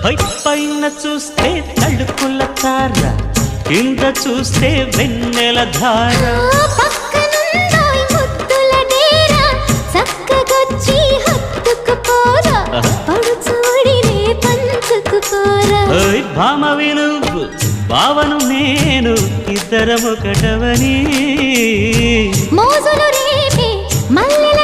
పైన చూస్తే తడుకుల తార, కింద చూస్తే వెన్నెల ధార. పక్కనుందాయి ముద్దుల డేరా, చక్కగొచ్చి హత్తుకుపోరా, పడుచోడినే పంచుకుపోరా. భామవి నువ్వు, భావను నేను, ఇద్దరము ఒకటవని మోజులు రేపే మల్లె